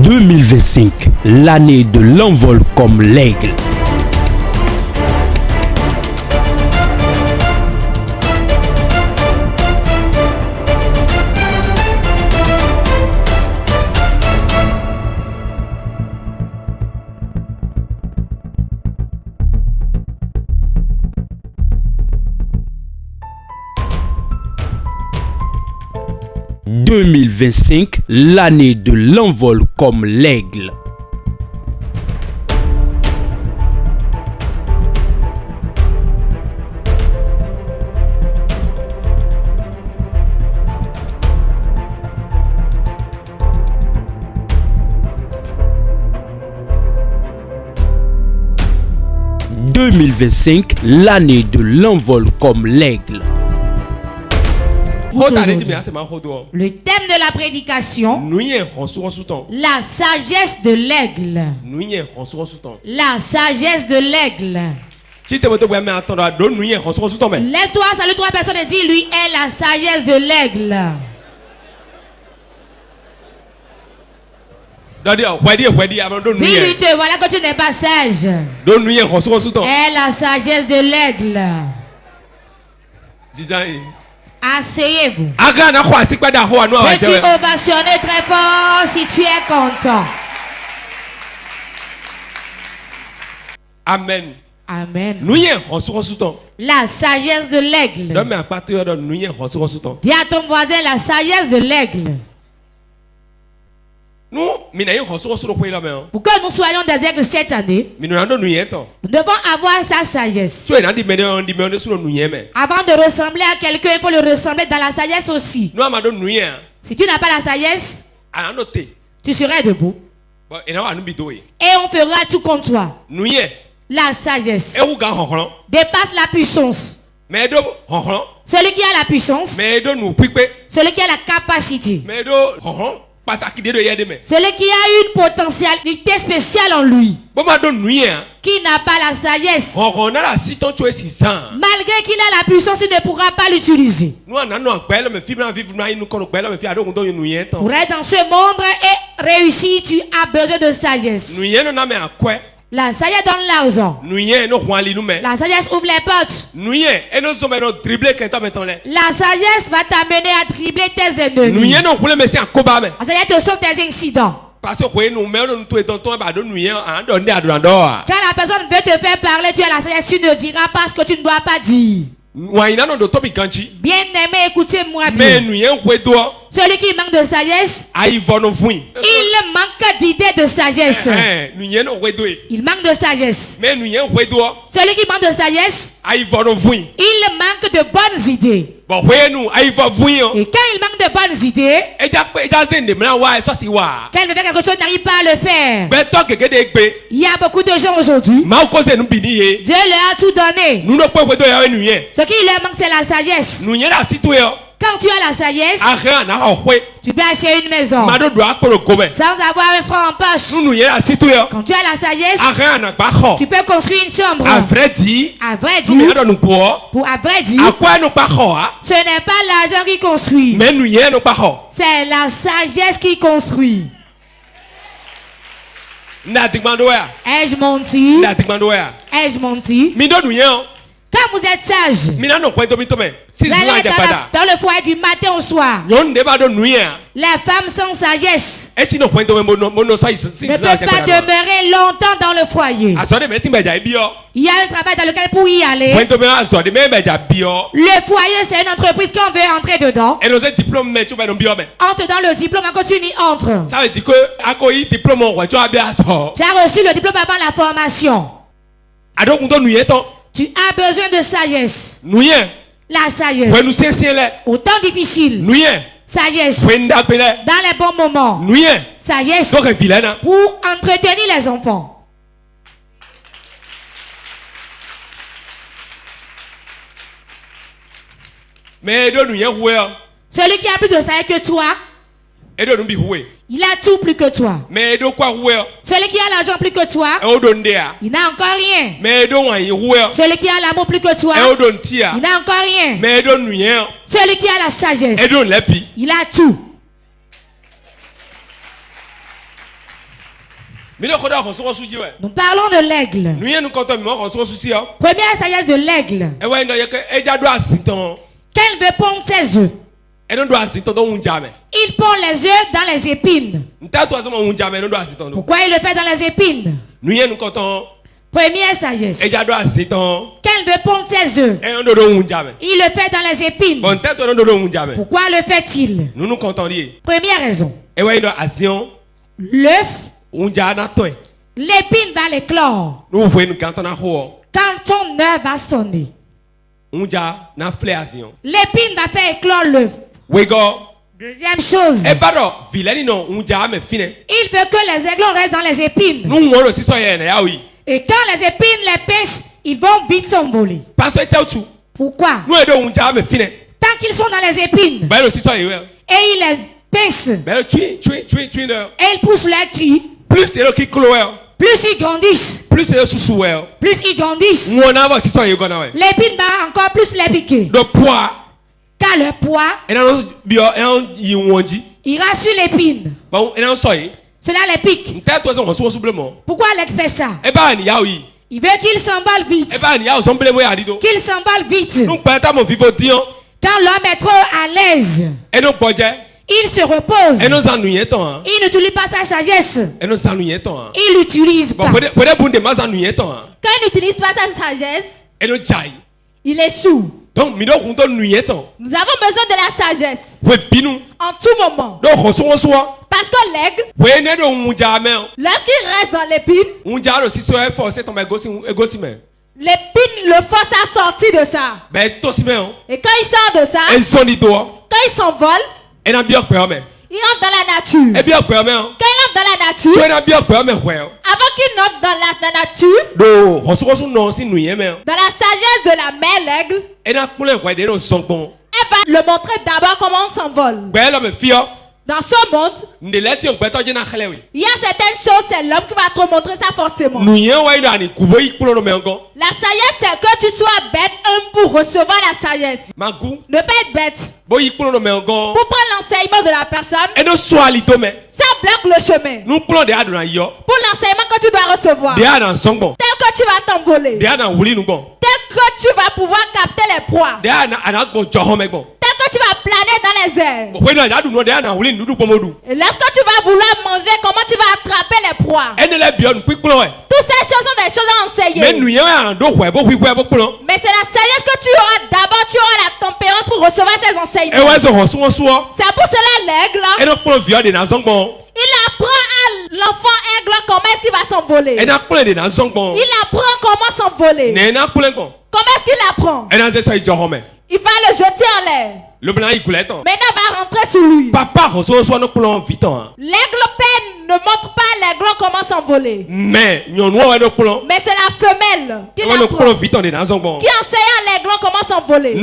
2025, l'année de l'envol comme l'aigle. « 2025, l'année de l'envol comme l'aigle. » « 2025, l'année de l'envol comme l'aigle. » Le thème de la prédication, la sagesse de l'aigle. La sagesse de l'aigle. Lève-toi, salue trois personnes et dis, lui est la sagesse de l'aigle. Dis-lui, te voilà que tu n'es pas sage. Est la sagesse de l'aigle. Asseyez-vous. Peux-tu ovationner très fort si tu es content? Amen. Amen. La sagesse de l'aigle. Dis à ton voisin la sagesse de l'aigle. Pour que nous soyons des aigles cette année, nous devons avoir sa sagesse. Avant de ressembler à quelqu'un, il faut le ressembler dans la sagesse aussi. Si tu n'as pas la sagesse, tu serais debout. Et on fera tout contre toi. La sagesse dépasse la puissance. Celui qui a la puissance, celui qui a la capacité, celui qui a une potentialité spéciale en lui, qui n'a pas la sagesse, malgré qu'il a la puissance, il ne pourra pas l'utiliser. Pour être dans ce monde et réussir, tu as besoin de sagesse. La sagesse donne l'argent. La sagesse ouvre les portes. La sagesse va t'amener à dribbler tes ennemis. La sagesse te sauve des incidents. Quand la personne veut te faire parler, tu as la sagesse, tu ne diras pas ce que tu ne dois pas dire. Bien aimé, écoutez-moi bien. Celui qui manque de sagesse, il manque d'idées de sagesse. Il manque de sagesse. Celui qui manque de sagesse, il manque de bonnes idées. Et quand il manque de bonnes idées, quand il veut faire quelque chose, n'arrive pas à le faire. Il y a beaucoup de gens aujourd'hui, Dieu leur a tout donné. Ce qui leur manque, c'est la sagesse. Quand tu as la sagesse, tu peux acheter une maison sans avoir un franc en poche. Quand tu as la sagesse, tu peux construire une chambre. À vrai dire, ce n'est pas l'argent qui construit, c'est la sagesse qui construit. Ai-je menti? Ai-je menti? Quand vous êtes sage, vous allez dans le foyer du matin au soir. Les femmes sans sagesse ne peuvent pas demeurer longtemps dans le foyer. Il y a un travail dans lequel pour y aller. Le foyer, c'est une entreprise qu'on veut entrer dedans. Entre dans le diplôme, quand tu y entres. Tu as reçu le diplôme avant la formation. Tu as besoin de sagesse. La sagesse. Au temps difficile. Sagesse. Dans les bons moments. Sagesse. Pour entretenir les enfants. Celui qui a plus de sagesse que toi, il a tout plus que toi. Celui qui a l'argent plus que toi, il n'a encore rien. Celui qui a l'amour plus que toi, il n'a encore rien. Celui qui a la sagesse, il a tout. Nous parlons de l'aigle. Première sagesse de l'aigle. Quand il veut pondre ses œufs, il pond les œufs dans les épines. Pourquoi il le fait dans les épines? Première sagesse. Quand il veut pondre ses œufs, il le fait dans les épines. Pourquoi le fait-il? Première raison. L'œuf, l'épine va l'éclore. Quand ton œuf va sonner, l'épine va faire éclore l'œuf. Deuxième chose, il veut que les aiglons restent dans les épines. Et quand les épines les pinchent, ils vont vite s'envoler. Pourquoi? Tant qu'ils sont dans les épines et ils les pinchent et ils poussent leurs cris, plus ils grandissent, plus ils grandissent, l'épine va encore plus les piquer. Car le poids ira sur l'épine. Cela les pique. Pourquoi l'aigle fait ça? Il veut qu'il s'emballe vite. Qu'il s'emballe vite. Quand l'homme est trop à l'aise, il se repose. Il n'utilise pas sa sagesse. Il n'utilise pas. Quand il n'utilise pas sa sagesse, il échoue. Nous avons besoin de la sagesse en tout moment. Parce que l'aigle, lorsqu'il reste dans l'épine, l'épine le force à sortir de ça. Et quand il sort de ça, quand il s'envole, il entre dans la nature. Quand il entre dans la nature, avant qu'il entre dans la nature, dans la sagesse de la mère, l'aigle, elle va le montrer d'abord comment on s'envole. Dans ce monde, il y a certaines choses, c'est l'homme qui va te montrer ça forcément. La sagesse, c'est que tu sois bête pour recevoir la sagesse. Ne pas être bête. Pour prendre l'enseignement de la personne, ça bloque le chemin. Pour l'enseignement que tu dois recevoir, tel que tu vas t'envoler, tel que tu vas pouvoir capter les proies, tel que tu vas planer dans les airs. Et lorsque tu vas vouloir manger, comment tu vas attraper les proies? Toutes ces choses sont des choses à enseigner. Mais c'est la sagesse que tu auras d'abord. Tu auras la tempérance pour recevoir ces enseignements. C'est pour cela l'aigle, il apprend à l'enfant aigle comment est-ce qu'il va s'envoler. Il apprend comment s'envoler. Comment est-ce qu'il apprend? Il va le jeter en l'air. Maintenant va rentrer sur lui. L'aigle père ne montre pas à l'aigle comment s'envoler. Mais c'est la femelle qui l'apprend, qui enseigne à l'aigle comment s'envoler.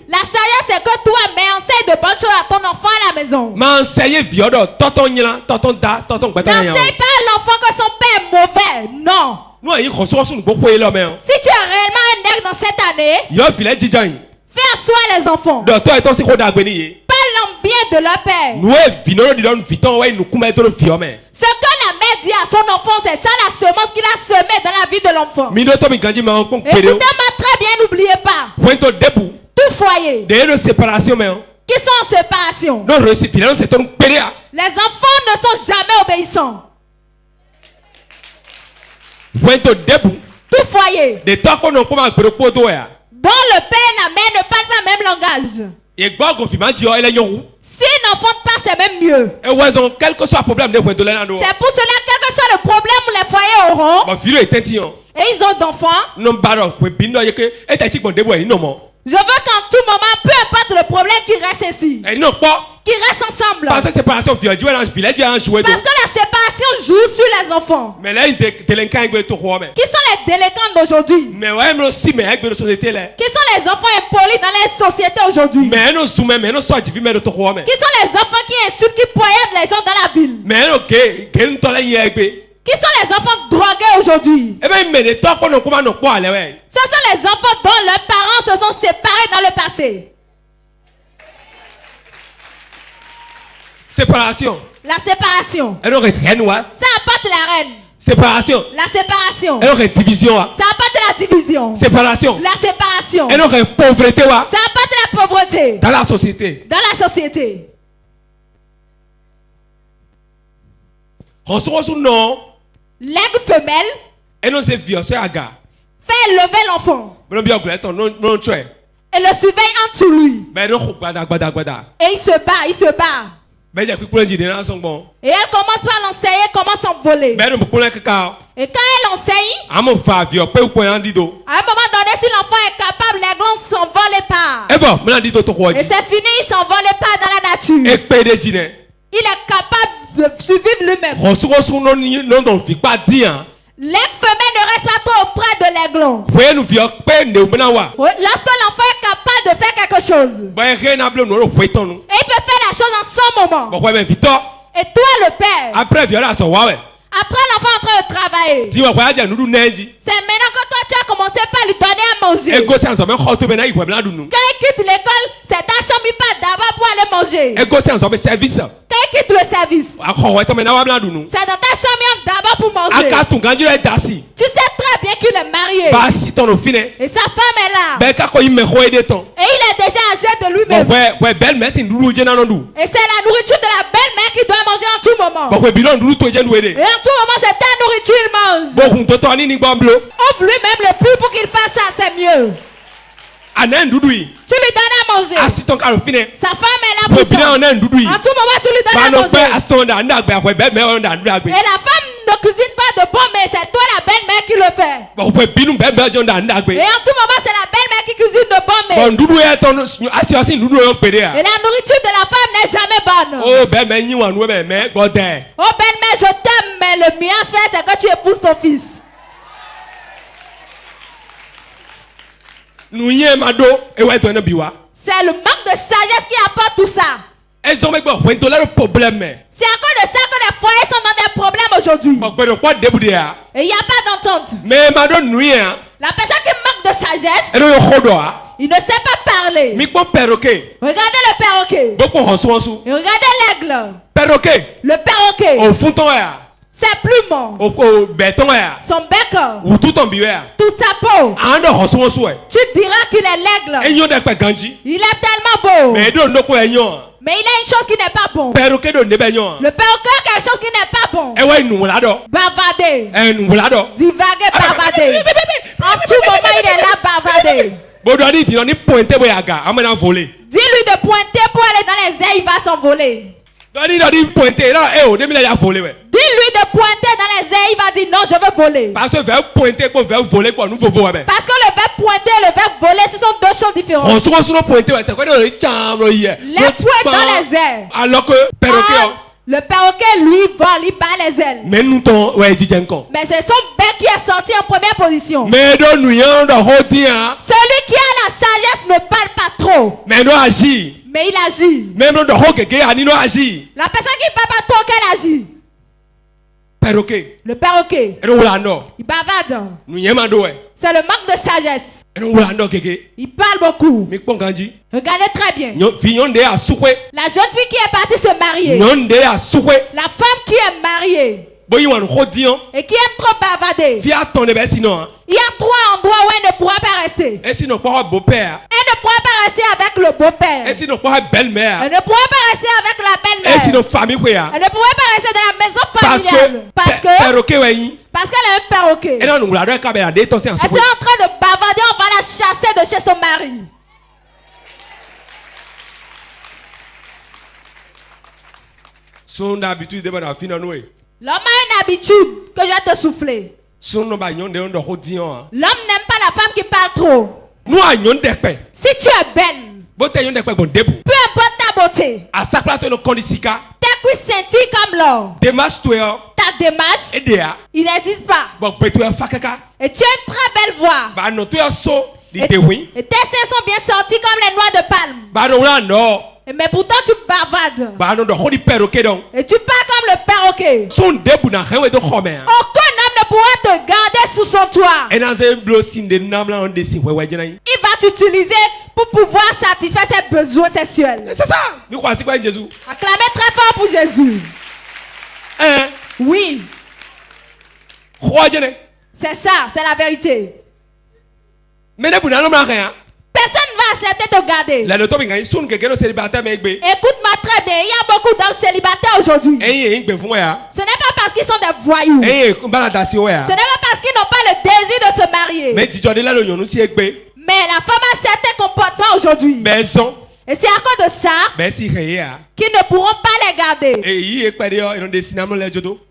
La sagesse c'est que toi, mais enseigne de bonnes choses à ton enfant à la maison. N'enseigne pas à l'enfant que son père est mauvais. Non. Si tu es réellement un aigle dans cette année, fais asseoir les enfants. Parle bien de leur père. Ce que la mère dit à son enfant, c'est ça la semence qu'il a semée dans la vie de l'enfant. Écoutez-moi très bien, n'oubliez pas. Tout foyer qui sont en séparation, les enfants ne sont jamais obéissants. Tout foyer dont le père et la mère ne parlent pas le même langage, si un enfant parle, c'est même mieux. C'est pour cela, quel que soit le problème où les foyers auront, et ils ont d'enfants, je veux qu'en tout moment, peu importe le problème, qu'ils restent ainsi. Qu'ils restent ensemble. Parce que la séparation joue sur les enfants. Qui sont les délinquants d'aujourd'hui? Qui sont les enfants impolis dans les sociétés aujourd'hui? Qui sont les enfants qui insultent, qui poignardent les gens dans la ville? Qui sont les enfants drogués aujourd'hui? Ce sont les enfants dont leurs parents se sont séparés dans le passé. Séparation. La séparation. Ça apporte la reine. Séparation. La séparation. Division. Ça apporte la division. Séparation. La séparation. Pauvreté. Ça apporte la pauvreté. Dans la société. Dans la société. L'aigle femelle. Et non, c'est vieux, c'est aga. Fait lever l'enfant. Et le surveille en dessous lui. Et il se bat, il se bat. Et elle commence par l'enseigner comment s'envoler. Et quand elle enseigne, à un moment donné, si l'enfant est capable, l'aigle ne s'envole pas. Et c'est fini, il ne s'envole pas dans la nature. Il est capable de survivre lui-même. L'aigle femelle ne reste pas trop auprès de l'aiglon. Lorsque l'enfant est capable de faire quelque chose, et il peut faire la chose en son moment. Et toi le père, après l'enfant est en train de travailler, c'est maintenant que toi tu as commencé par lui donner à manger. Quand il quitte l'école, c'est ta chambre, il part d'abord pour aller manger. Quand il quitte le service, c'est dans ta chambre d'abord pour manger. Tu sais très bien qu'il est marié. Et sa femme est là. Et il est déjà âgé de lui-même. Et c'est la nourriture de la belle-mère qui doit manger en tout moment. Et en tout moment, c'est ta nourriture il mange. Ouvre lui-même le puits pour qu'il fasse ça, c'est mieux. Tu lui donnes à manger. Sa femme est là pour toi. En tout moment, tu lui donnes à manger. Et la femme ne cuisine pas de bon, mais c'est toi la belle-mère qui le fait. Et en tout moment, c'est la belle-mère qui cuisine de bon, mais et la nourriture de la femme n'est jamais bonne. Oh belle-mère, je t'aime, mais le mieux à faire, c'est que tu épouses ton fils. C'est le manque de sagesse qui apporte tout ça. C'est à cause de ça que les foyers sont dans des problèmes aujourd'hui. Et il n'y a pas d'entente. La personne qui manque de sagesse, il ne sait pas parler. Regardez le perroquet. Et regardez l'aigle. Le perroquet. Ses plumes, son bec, toute sa peau. Tu diras qu'il est l'aigle. Il est tellement beau. Mais il a une chose qui n'est pas bon. Le perroquet a quelque chose qui n'est pas bon. Bavarder. Divaguer, bavarder. En tout moment, il est là, bavarder. Dis-lui de pointer pour aller dans les airs, il va s'envoler. Dis-lui de pointer dans les airs, il va dire non, je veux voler. Parce que le verbe pointer et le verbe voler, ce sont deux choses différentes. Les points dans les airs. Alors que le perroquet, lui, vole, il bat les ailes. Mais c'est son bec qui est sorti en première position. Celui qui a la sagesse ne parle pas trop. Mais il agit. La personne qui ne parle pas trop, qu'elle agit. Le perroquet, il bavarde. C'est le manque de sagesse. Il parle beaucoup. Regardez très bien. La jeune fille qui est partie se marier. La femme qui est mariée et qui aime trop bavarder. Il y a 3 endroits où elle ne pourra pas rester. Elle ne pourra pas rester avec le beau-père. Elle ne pourra pas rester avec la belle-mère. Elle ne pourra pas rester dans la maison familiale. Parce qu'elle a un perroquet. Elle est en train de bavarder, on va la chasser de chez son mari. L'homme a une habitude que je vais te souffler. L'homme n'aime pas la femme qui parle trop. Si tu es belle, peu importe ta beauté, tes cuisses scintillent comme l'or. Ta démarche, il n'existe pas. Et tu as une très belle voix. Et tes seins sont bien sortis comme les noix de palme. Mais pourtant tu bavardes. Et tu parles comme le perroquet. Aucun homme ne pourra te garder sous son toit. Il va t'utiliser pour pouvoir satisfaire ses besoins sexuels. C'est ça. Acclamez très fort Prions pour Jésus. Hein? Oui. C'est ça, c'est la vérité. Personne ne va accepter de garder. Écoute-moi très bien, il y a beaucoup d'hommes célibataires aujourd'hui. Ce n'est pas parce qu'ils sont des voyous. Ce n'est pas parce qu'ils n'ont pas le désir de se marier. Mais la femme a certains comportements aujourd'hui. Et c'est à cause de ça qu'ils ne pourront pas les garder.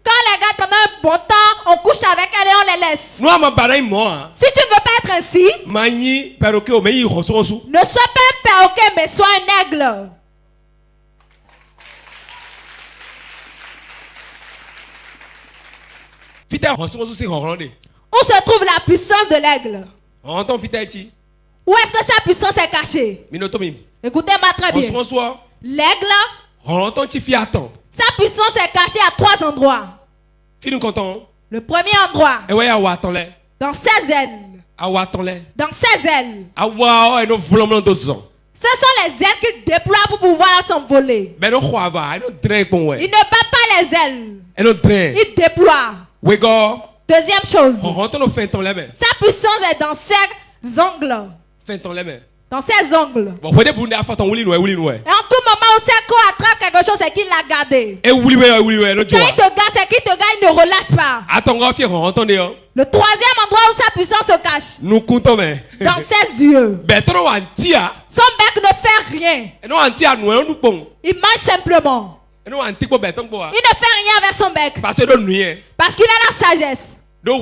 Quand les gars pendant un bon temps, on couche avec elles et on les laisse. Si tu ne veux pas être ainsi, ne sois pas un perroquet mais sois un aigle. Où se trouve la puissance de l'aigle? Où est-ce que sa puissance est cachée? Écoutez-moi très bien. L'aigle, sa puissance est cachée à 3 endroits. Le premier endroit, dans ses ailes. Dans ses ailes. Ce sont les ailes qu'il déploie pour pouvoir s'envoler. Il ne bat pas les ailes. Il déploie. Deuxième chose, sa puissance est dans ses ongles. Dans ses ongles. Et en tout moment où ses corps attrape quelque chose, c'est qu'il l'a gardé. Quand il te garde, c'est qu'il te garde, il ne relâche pas. Le troisième endroit où sa puissance se cache, dans ses yeux. Son bec ne fait rien. Il mange simplement. Il ne fait rien avec son bec. Parce qu'il a la sagesse. Parce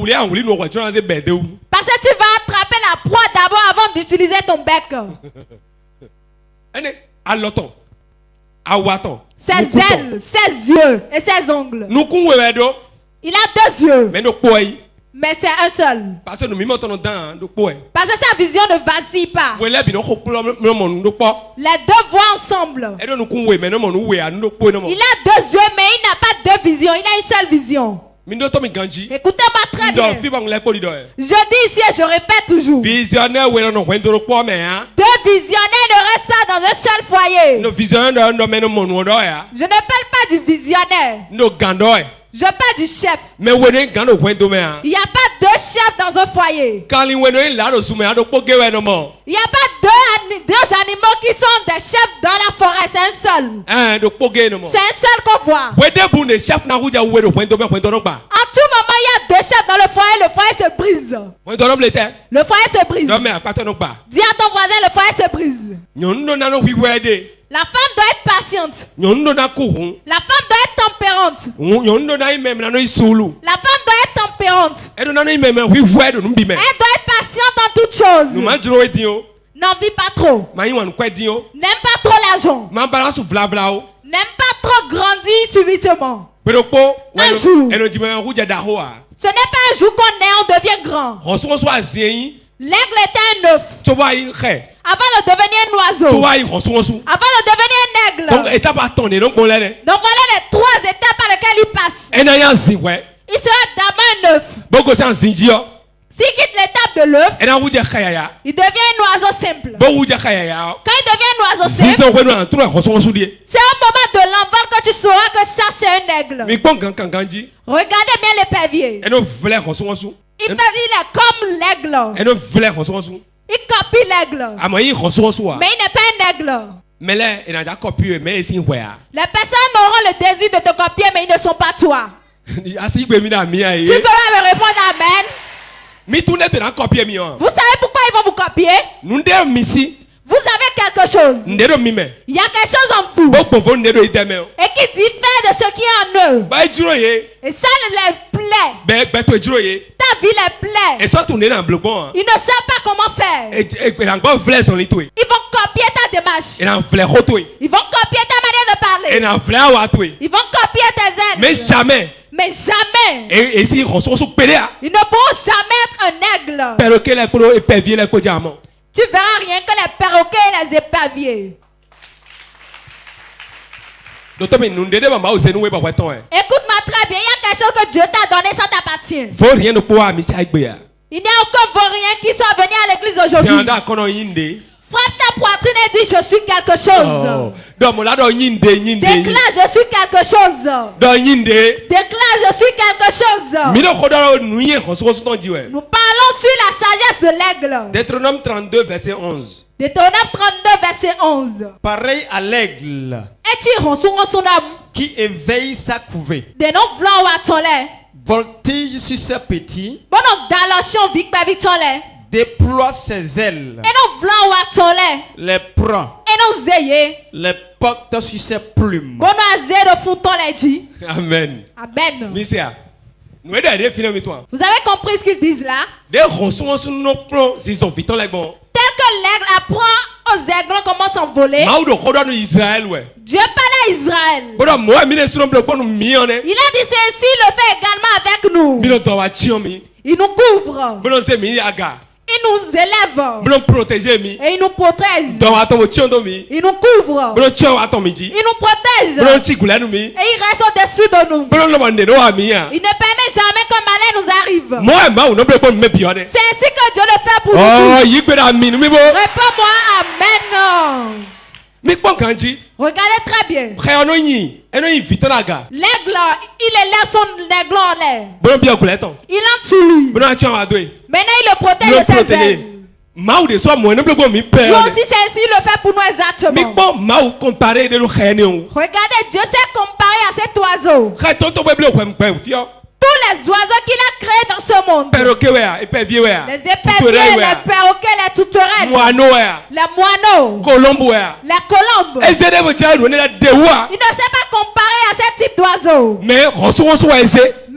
que tu vas attraper la proie d'abord avant d'utiliser ton bec. Ses ailes, ses yeux et ses ongles. Il a 2 yeux. Mais c'est un seul. Parce que sa vision ne vacille pas. Les 2 voient ensemble. Il a 2 yeux mais il n'a pas 2 visions. Il a une seule vision. Écoutez-moi très bien. Je dis ici et je répète toujours. 2 visionnaires ne restent pas dans un seul foyer. Je ne parle pas du visionnaire. Je parle du chef. Il n'y a pas 2 chefs dans un foyer. Il n'y a pas 2 animaux qui sont des chefs dans la forêt. C'est un seul. C'est un seul qu'on voit. En tout moment, il y a 2 chefs dans le foyer. Le foyer se brise. Le foyer se brise. Dis à ton voisin, le foyer se brise. La femme doit être patiente. La femme doit être tempérante. La femme doit être tempérante. Elle doit être patiente en toutes choses. N'en vit pas trop. N'aime pas trop l'argent. N'aime pas trop grandir subitement. Un jour. Ce n'est pas un jour qu'on est, on devient grand. L'aigle était un œuf. Avant de devenir un oiseau. Avant de devenir un aigle. Donc voilà les 3 étapes par lesquelles il passe. Il sera d'abord un œuf. S'il quitte l'étape de l'œuf, il devient un oiseau simple. Quand il devient un oiseau simple, c'est au moment de l'envol que tu sauras que ça c'est un aigle. Regardez bien l'épervier. Il est comme l'aigle. Il copie l'aigle. Mais il n'est pas un aigle. Les personnes auront le désir de te copier, mais ils ne sont pas toi. Tu peux pas me répondre amen? Vous savez pourquoi ils vont vous copier? Vous avez quelque chose. Il y a quelque chose en vous. Et qui diffère de ce qui est en eux. Et ça les plaît. Ta vie les plaît. Ils ne savent pas comment faire. Ils vont copier ta démarche. Ils vont copier ta manière de parler. Ils vont copier tes ailes. Mais jamais. Ils ne pourront jamais être un aigle. Tu verras rien que les perroquets et les éperviers. Écoute-moi très bien, il y a quelque chose que Dieu t'a donné, ça t'appartient. Il n'y a aucun vaurien qui soit venu à l'église aujourd'hui. Frappe ta poitrine et dis je suis quelque chose. Déclare je suis quelque chose. Déclare je suis quelque chose. Nous parlons sur la sagesse de l'aigle. Deutéronome 32 verset 11. Deutéronome 32 verset 11. Pareil à l'aigle qui éveille sa couvée. Voltige sur ses petits. Déploie ses ailes. Les prend. Les porte sur ses plumes. Amen. Amen. Vous avez compris ce qu'ils disent là? Tel que l'aigle apprend aux aigles comment s'envoler. Dieu parle à Israël. Il a dit c'est ainsi le fait également avec nous. Il nous couvre. Il nous élève. Et il nous protège. Il nous couvre. Il nous protège. Et il reste au-dessus de nous. Il ne permet jamais qu'un malheur nous arrive. C'est ainsi que Dieu le fait pour nous tous. Réponds-moi Amen. Regardez très bien. L'aigle, il élève son aigle en l'air. Il entre sur lui. Maintenant il le protège de ses ailes. Dieu aussi c'est ainsi il le fait pour nous exactement. Regardez, Dieu s'est comparé à cet oiseau. Tous les oiseaux qu'il a créés dans ce monde. Les éperviers, les perroquets, les tourterelles, les moineaux, les colombes. Il ne s'est pas comparé à ce type d'oiseau.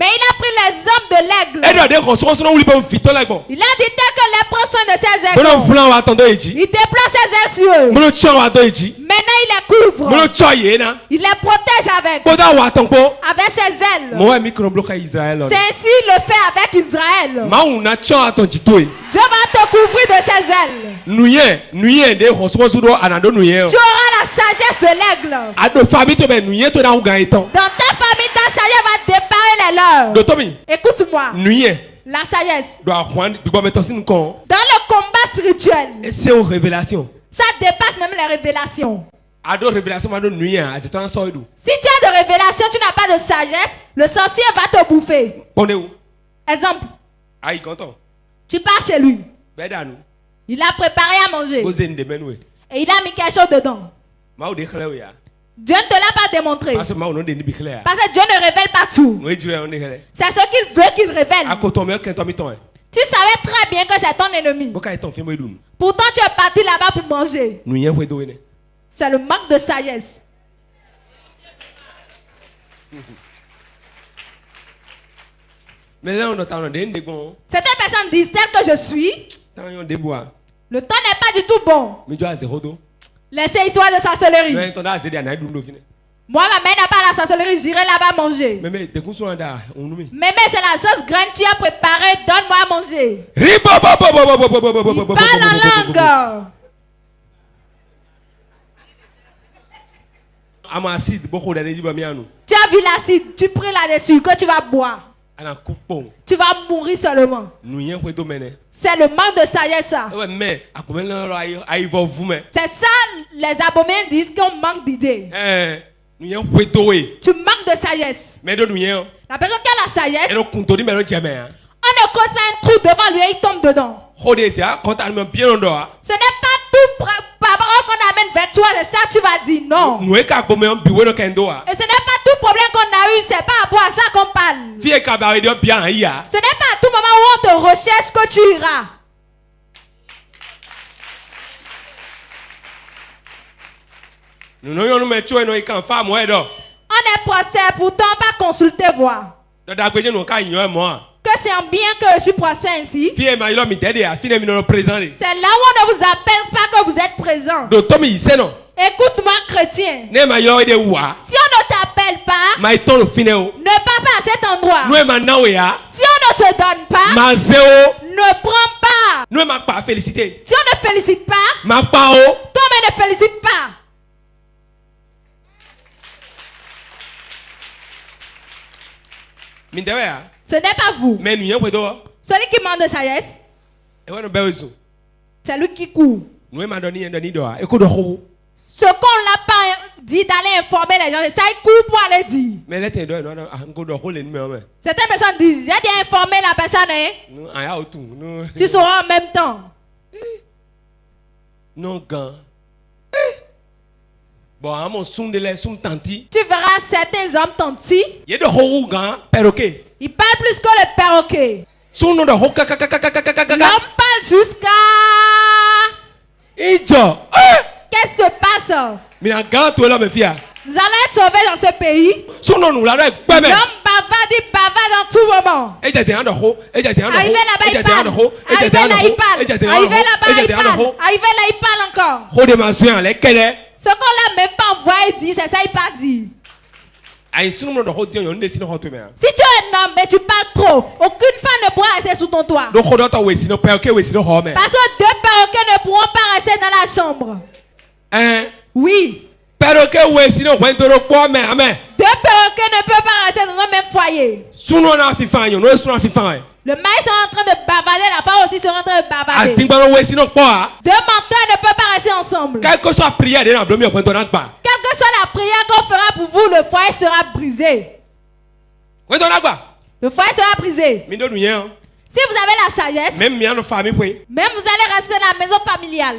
Mais il a pris les hommes de l'aigle. Il a dit tel que les prend soin de ses aigles. Il déploie ses ailes sur eux. Maintenant il les couvre. Il les protège avec ses ailes. C'est ainsi il le fait avec Israël. Dieu va te couvrir de ses ailes. Tu auras la sagesse de l'aigle. Dans ta famille, ta sagesse va déparer les leurs. Écoute-moi. La sagesse. Dans le combat spirituel. Ça dépasse même les révélations. Si tu as de révélation, tu n'as pas de sagesse, le sorcier va te bouffer. Exemple. Tu pars chez lui. Il a préparé à manger. Et il a mis quelque chose dedans. Dieu ne te l'a pas démontré. Parce que Dieu ne révèle pas tout. C'est ce qu'il veut qu'il révèle. Tu savais très bien que c'est ton ennemi. Pourtant tu es parti là-bas pour manger. C'est le manque de sagesse. Certaines personnes disent tel que je suis. Le temps n'est pas du tout bon. Laissez histoire de sorcellerie. Moi, ma mère n'a pas la sorcellerie, j'irai là-bas manger. Mais c'est la sauce graine que tu as préparée, donne-moi à manger. Il parle en langue. Tu as vu l'acide, tu pries là-dessus, que tu vas boire. Tu vas mourir seulement. C'est le manque de sagesse. C'est ça, les abominés disent qu'on manque d'idées. Tu manques de sagesse. La personne qui a la sagesse, on ne cause pas un trou devant lui et il tombe dedans. Ce n'est pas tout parole qu'on amène vers toi, c'est ça que tu vas dire non. Et ce n'est pas tout problème qu'on a eu, c'est pas rapport à ça qu'on parle. Ce n'est pas à tout moment où on te recherche que tu iras. On est prospère, pourtant pas consulter voir. Que c'est en bien que je suis prospère ainsi. C'est là où on ne vous appelle pas que vous êtes présent. Écoute-moi chrétien. Si on ne t'appelle pas, ne pars pas à cet endroit. Si on ne te donne pas, ne prends pas. Si on ne félicite pas, toi-même ne félicite pas. Ce n'est pas vous. Celui qui manque de sagesse, c'est lui qui court. Ce qu'on l'a pas dit d'aller informer les gens, ça il court pour aller dire. Certaines personnes disent, j'ai déjà informé la personne. Tu seras en même temps. Non, gars. Tu verras certains hommes tantis. Ils parlent plus que le perroquet. L'homme parle jusqu'à. Qu'est-ce qui se passe? Nous allons être sauvés dans ce pays. L'homme bavarde, il bavarde dans tout moment. Arrivé là-bas, il parle. Arrivé là, il parle. Arrivé là-bas, il parle. Arrivé là, il parle encore. Ce qu'on l'a même pas envoyé dire, c'est ça, il pas dit. Si tu es un homme, mais tu parles trop, aucune femme ne pourra rester sous ton toit. Parce que 2 perroquets ne pourront pas rester dans la chambre. Oui. 2 perroquets ne peuvent pas rester dans le même foyer. Le maïs est en train de bavarder, la femme aussi sera en train de bavarder. 2 menteurs ne peuvent pas rester ensemble. Quelle que soit la prière qu'on fera pour vous, le foyer sera brisé. Le foyer sera brisé. Si vous avez la sagesse, même vous allez rester dans la maison familiale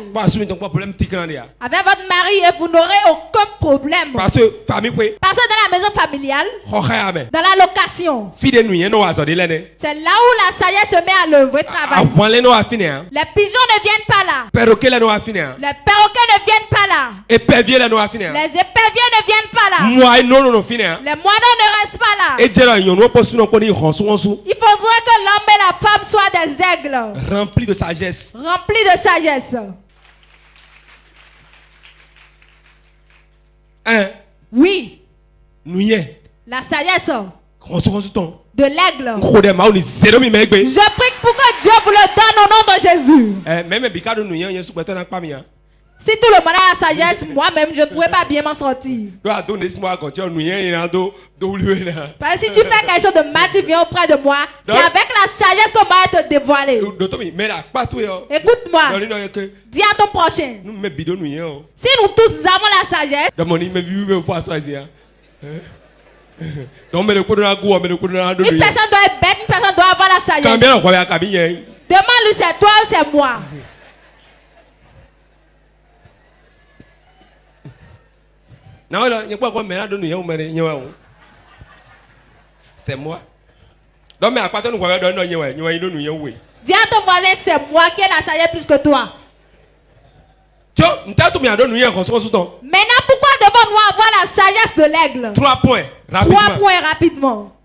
avec votre mari et vous n'aurez aucun problème. Parce que dans la maison familiale, dans la location, c'est là où la sagesse se met à l'œuvre et travaille. Les pigeons ne viennent pas là. Les perroquets ne viennent pas là. Les éperviers ne viennent pas là. Les moineaux ne restent pas là. Il faudrait que l'homme et la femme soient des aigles. Remplis de sagesse. Remplis de sagesse. Oui. La sagesse de l'aigle. Je prie pour que Dieu vous le donne au nom de Jésus. Si tout le monde a la sagesse, moi-même, je ne pourrais pas bien m'en sortir. Parce que si tu fais quelque chose de mal, tu viens auprès de moi. C'est avec la sagesse qu'on va te dévoiler. Écoute-moi. Dis à ton prochain. Si nous tous nous avons la sagesse. Une personne doit être bête, une personne doit avoir la sagesse. Demande-lui c'est toi ou c'est moi. C'est moi. Dis à ton voisin, c'est moi qui ai la sagesse plus que toi. Maintenant, pourquoi devons-nous avoir la sagesse de l'aigle? 3 points. 3 points rapidement.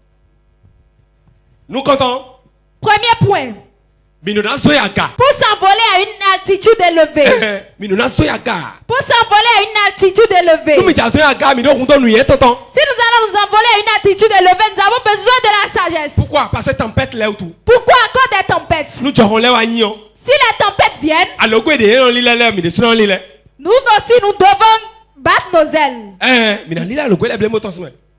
Nous comptons. Premier point. Pour s'envoler à une altitude élevée. Pour s'envoler à une altitude élevée. Si nous allons nous envoler à une altitude élevée, nous avons besoin de la sagesse. Pourquoi? Parce que tempête là ou tout. Pourquoi à cause des tempêtes? Si les tempêtes viennent, nous aussi nous devons battre nos ailes.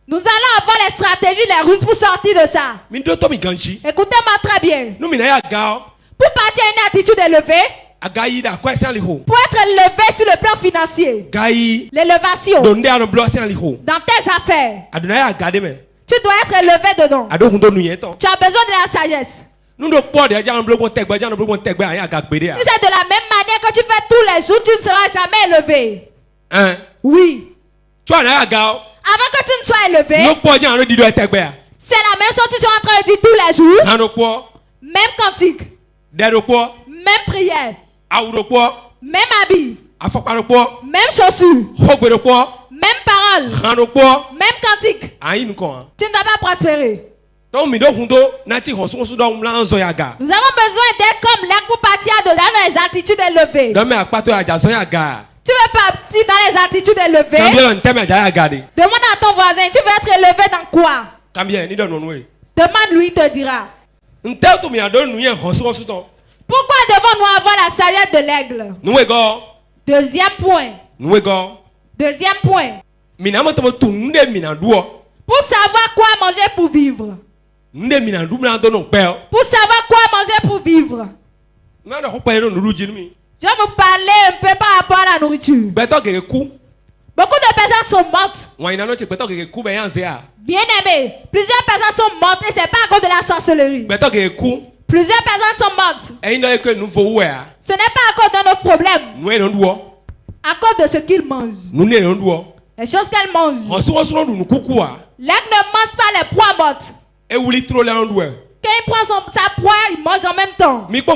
Nous allons avoir les stratégies, les ruses pour sortir de ça. Écoutez-moi très bien. Pour partir à une altitude élevée, pour être élevé sur le plan financier, l'élévation dans tes affaires, tu dois être élevé dedans. Tu as besoin de la sagesse. C'est de la même manière que tu fais tous les jours, tu ne seras jamais élevé. Oui. Avant que tu ne sois élevé, c'est la même chose que tu es en train de dire tous les jours. Même cantique. Même prière. Même habit. Même chaussures. Même parole. Même cantique. Tu ne dois pas prospérer. Nous avons besoin d'être comme l'aigle pour partir dans les altitudes élevées. Tu veux partir dans les altitudes élevées? Demande à ton voisin, tu veux être élevé dans quoi? Demande-lui, il te dira. Pourquoi devons-nous avoir la sagesse de l'aigle? Deuxième point. Pour savoir quoi manger pour vivre. Pour savoir quoi manger pour vivre. Je vais vous parler un peu par rapport à la nourriture. Beaucoup de personnes sont mortes. Bien aimé, plusieurs personnes sont mortes et c'est pas à cause de la sorcellerie. Plusieurs personnes sont mortes. Ce n'est pas à cause de notre problème. À cause de ce qu'ils mangent. Les choses qu'elles mangent. L'aigle ne mange pas les proies mortes. Quand il prend sa proie, il mange en même temps. Regardez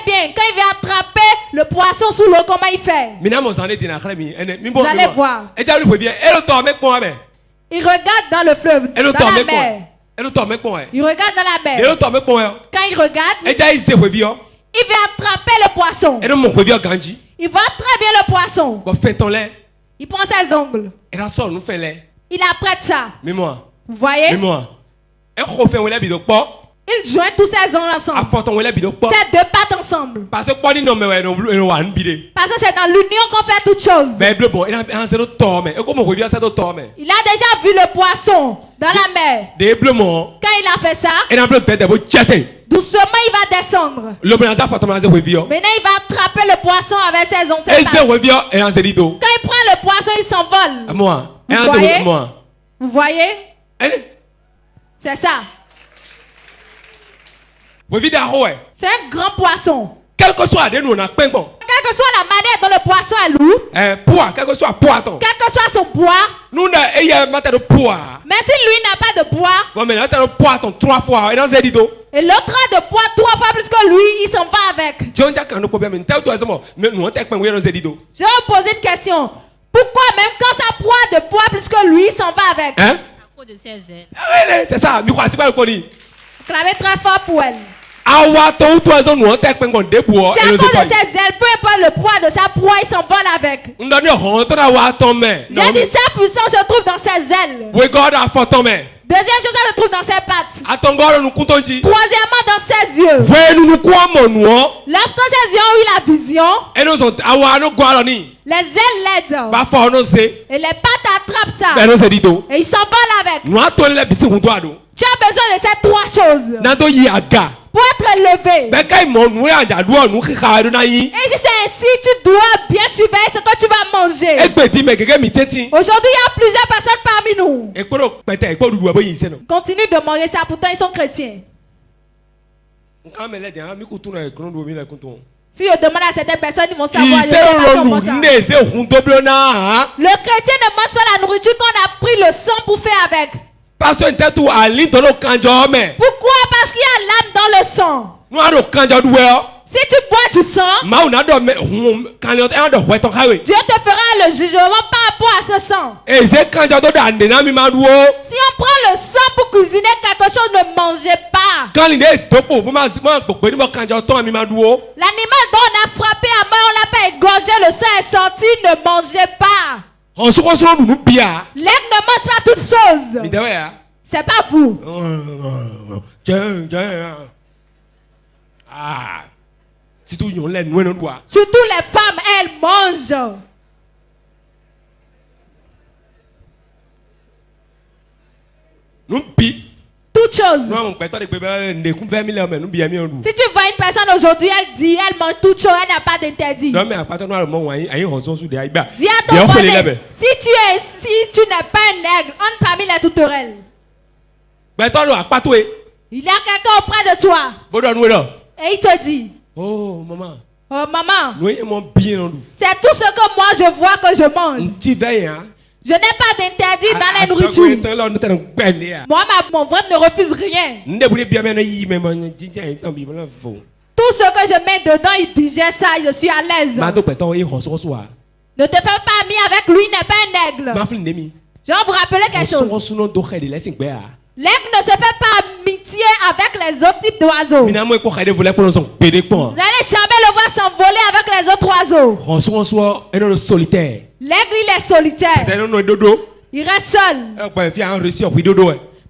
bien, quand il vient attraper le poisson sous l'eau, comment il fait? Vous allez voir. Il regarde dans le fleuve, dans la mer. Il regarde dans la mer. Quand il regarde, il vient attraper le poisson. Il voit très bien le poisson. Il prend ses ongles. Il apprête ça. Vous voyez? Il joint tous ses ongles ensemble. Ces deux pattes ensemble. Parce que c'est dans l'union qu'on fait toutes choses. Il a déjà vu le poisson dans la mer. Quand il a fait ça, doucement il va descendre. Maintenant il va attraper le poisson avec ses ongles. Quand il prend le poisson, il s'envole. Vous voyez? C'est ça. C'est un grand poisson. Quelle que soit la manière dont le poisson est lourd, quel que soit son poids, mais si lui n'a pas de poids, et l'autre a de poids 3 fois plus que lui, il s'en va avec. Je vais vous poser une question. Pourquoi même quand ça poids de poids plus que lui, il s'en va avec? À cause de ses ailes. C'est ça. Clamez très fort pour elle. C'est à cause de ses ailes, peu importe le poids de sa proie, il s'envole avec. J'ai dit sa puissance se trouve dans ses ailes. Deuxième chose, ça se trouve dans ses pattes. Troisièmement, dans ses yeux. Lorsque ses yeux ont eu la vision, les ailes l'aident. Et les pattes attrapent ça. Et ils s'envolent avec. Tu as besoin de ces 3 choses pour être élevé. Et si c'est ainsi, tu dois bien surveiller ce que tu vas manger. Aujourd'hui, il y a plusieurs personnes parmi nous. Continue de manger ça, pourtant ils sont chrétiens. Si je demande à certaines personnes, ils vont savoir. Le chrétien ne mange pas la nourriture qu'on a pris le sang pour faire avec. Pourquoi? Parce qu'il y a l'âme dans le sang. Si tu bois du sang, Dieu te fera le jugement par rapport à ce sang. Si on prend le sang pour cuisiner quelque chose, ne mangez pas. L'animal dont on a frappé à main, on l'a pas égorgé, le sang est sorti, ne mangez pas. L'aigle ne mange pas toutes choses. C'est pas vous. Surtout les femmes, elles mangent. Toutes choses. Si tu vois une personne aujourd'hui, elle dit, elle mange toutes choses, elle n'a pas d'interdit. Dis à ton voisin, si tu n'es pas un aigle, entre parmi les tourterelles. Il y a quelqu'un auprès de toi. Et il te dit, oh maman. Oh maman. C'est tout ce que moi je vois que je mange. Je n'ai pas d'interdit dans la nourriture. Moi, mon ventre ne refuse rien. Tout ce que je mets dedans, il digère ça. Je suis à l'aise. Ne te fais pas ami avec lui, il n'est pas un aigle. Je vais vous rappeler quelque chose. L'aigle ne se fait pas amitié avec les autres types d'oiseaux. Vous allez jamais le voir s'envoler avec les autres oiseaux. L'aigle, il est solitaire. Il reste seul.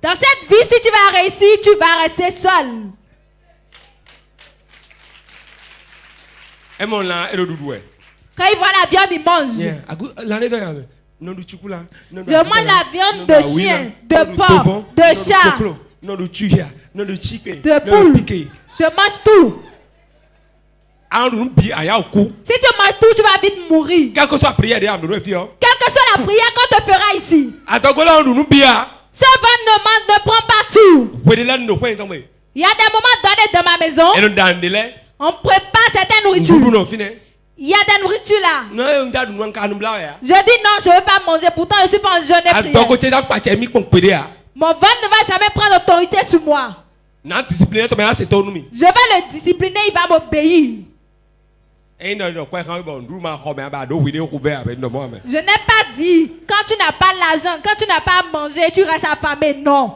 Dans cette vie, si tu vas réussir, tu vas rester seul. Quand il voit la viande, il mange. Je mange la viande de chien, de porc, de chat, de poule. Je mange tout. Si tu manges tout, tu vas vite mourir. Quelle que soit la prière, quelle que soit la prière qu'on te fera ici. Ce vent ne prend pas tout. Il y a des moments donnés dans ma maison. On prépare certaines nourritures. Il y a des nourritures là. Je dis non, je ne veux pas manger. Pourtant, je suis pas en jeûne et prière. Mon ventre ne va jamais prendre autorité sur moi. Je vais le discipliner, il va m'obéir. Je n'ai pas dit, quand tu n'as pas l'argent, quand tu n'as pas à manger, tu restes affamé. Non.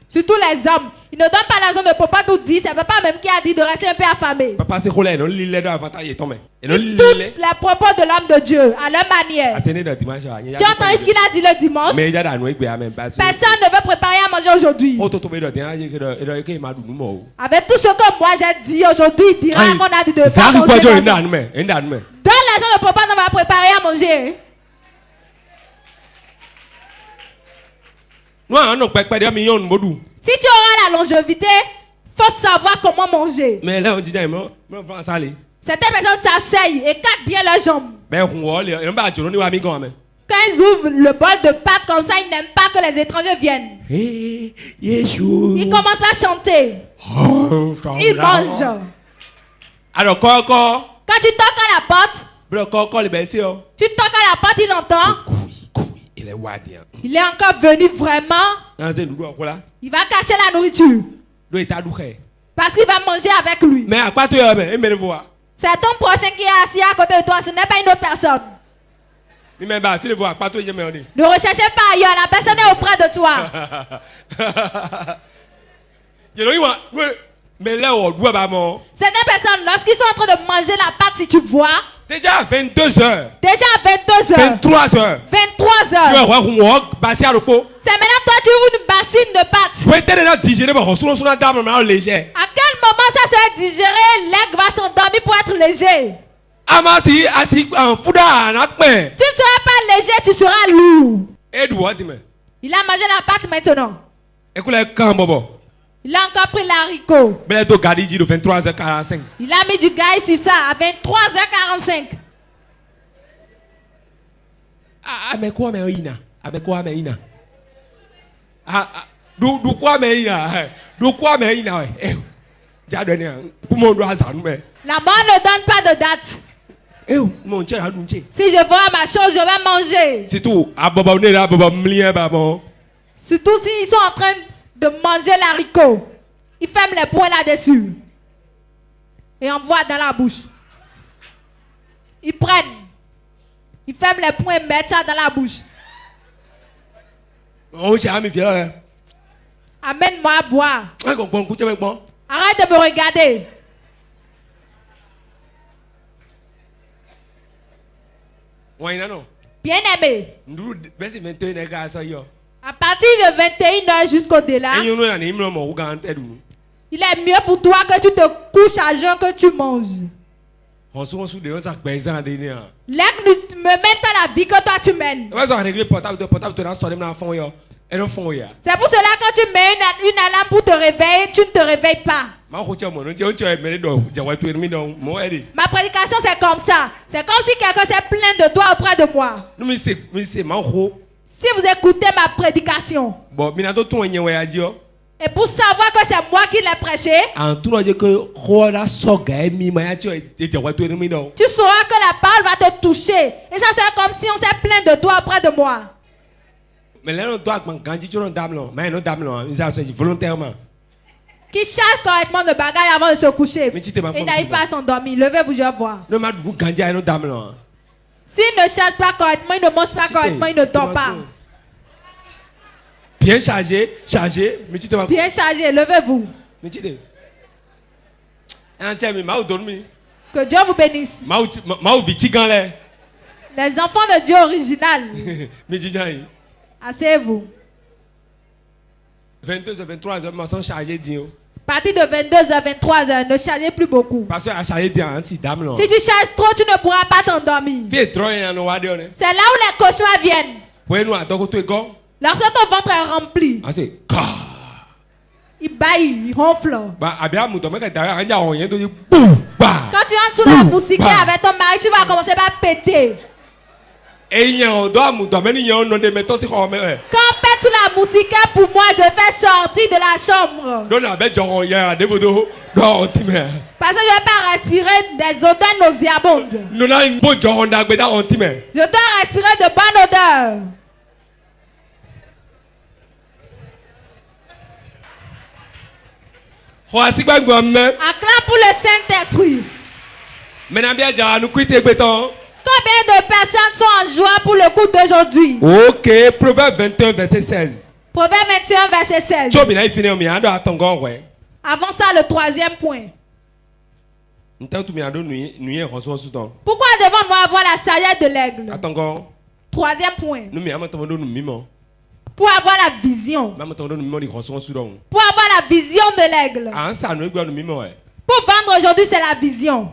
Surtout les hommes. Ils ne donnent pas l'argent de papa pour dire, c'est papa même qui a dit de rester un peu affamé. Ils touchent les propos de l'homme de Dieu à leur manière. Tu entends ce qu'il a dit le dimanche? Personne ne veut préparer à manger aujourd'hui. Avec tout ce que moi j'ai dit aujourd'hui, il dira qu'on a dit de pas manger. Donne l'argent de papa, on va préparer à manger. Si tu auras la longévité, il faut savoir comment manger. Certaines personnes s'asseyent et cassent bien leurs jambes. Quand ils ouvrent le bol de pâtes comme ça, ils n'aiment pas que les étrangers viennent. Ils commencent à chanter. Ils mangent. Alors, quand tu toques à la porte, tu toques à la porte, il entend. Il est encore venu vraiment. Il va cacher la nourriture. Parce qu'il va manger avec lui. C'est ton prochain qui est assis à côté de toi, ce n'est pas une autre personne. Ne recherchez pas ailleurs, la personne est auprès de toi. Certaines personnes, lorsqu'ils sont en train de manger la pâte, si tu vois, déjà à 22h. Déjà à 22h. 23h. 23h. C'est maintenant toi tu ouvres une bassine de pâtes. À quel moment ça sera digéré? L'aigle va s'endormir pour être léger. Tu ne seras pas léger, tu seras lourd. Il a mangé la pâte maintenant. Il a encore pris l'haricot. Il a mis du gaz sur ça à 23h45. La mort ne donne pas de date. Si je vois ma chose, je vais manger. Surtout s'ils sont en train de manger l'haricot. Ils ferment les poings là-dessus. Et envoient dans la bouche. Ils prennent. Ils ferment les poings et mettent ça dans la bouche. Amène-moi à boire. Arrête de me regarder. Bien aimé. À partir de 21h jusqu'au-delà, il est mieux pour toi que tu te couches à jeun que tu manges. L'aigle ne mène pas la vie que toi tu mènes. C'est pour cela que quand tu mets une alarme pour te réveiller, tu ne te réveilles pas. Ma prédication c'est comme ça. C'est comme si quelqu'un s'est plaint de toi auprès de moi. Si vous écoutez ma prédication, et pour savoir que c'est moi qui l'ai prêché, tu sauras que la parole va te toucher. Et ça c'est comme si on s'est plaint de toi auprès de moi. Qui cherche correctement le bagage avant de se coucher. Il n'arrive pas à s'endormir. Levez-vous, je vais voir. S'il ne cherche pas correctement, il ne mange pas correctement, il ne dort pas. Bien chargé. Bien chargé, levez-vous. Que Dieu vous bénisse. Les enfants de Dieu original. Asseyez-vous. 22h, 23h, me sont chargés d'eux. À partir de 22h, 23h, ne chargez plus beaucoup. Si tu charges trop, tu ne pourras pas t'endormir. C'est là où les cauchemars viennent. Lorsque ton ventre est rempli. Il baille, il ronfle. Quand tu entres sous la moustiquaire avec ton mari, tu vas commencer par péter. Quand on pète sous la moustiquaire, pour moi, je fais sortir de la chambre. Parce que je ne vais pas respirer des odeurs nauséabondes. Je dois respirer de bonnes odeurs. Acclame pour le Saint-Esprit. Combien de personnes sont en joie pour le coup d'aujourd'hui? Ok, Proverbe 21, verset 16. Proverbe 21, verset 16. Avant ça, le troisième point. Pourquoi devons-nous avoir la sagesse de l'aigle? Troisième point. Pour avoir la vision. Pour avoir la vision de l'aigle. Pour vendre aujourd'hui, c'est la vision.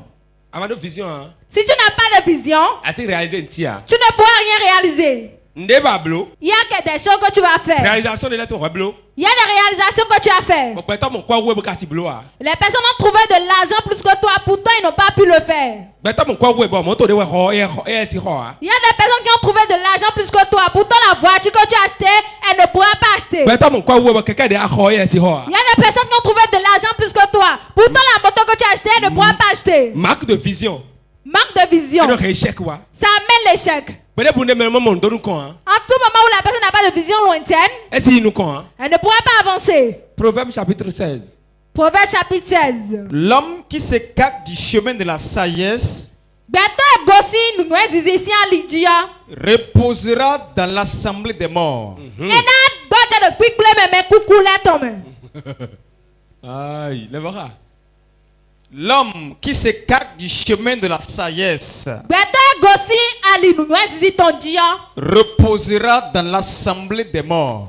Si tu n'as pas de vision, tu ne pourras rien réaliser. Il y a que des choses que tu vas faire. Il y a des réalisations que tu as fait. Les personnes ont trouvé de l'argent plus que toi, pourtant ils n'ont pas pu le faire. Il y a des personnes qui ont trouvé de l'argent plus que toi, pourtant la voiture que tu as achetée, elle ne pourra pas acheter. Il y a des personnes qui ont trouvé de l'argent plus que toi, pourtant la moto que tu as achetée, elle ne pourra pas acheter. Manque de vision. Manque de vision. Ça amène l'échec. En tout moment où la personne n'a pas de vision lointaine, elle ne pourra pas avancer. Proverbe chapitre 16. Proverbe chapitre 16. L'homme qui s'écarte du chemin de la sagesse reposera dans l'assemblée des morts. L'homme qui s'écarte du chemin de la sagesse reposera dans l'assemblée des morts.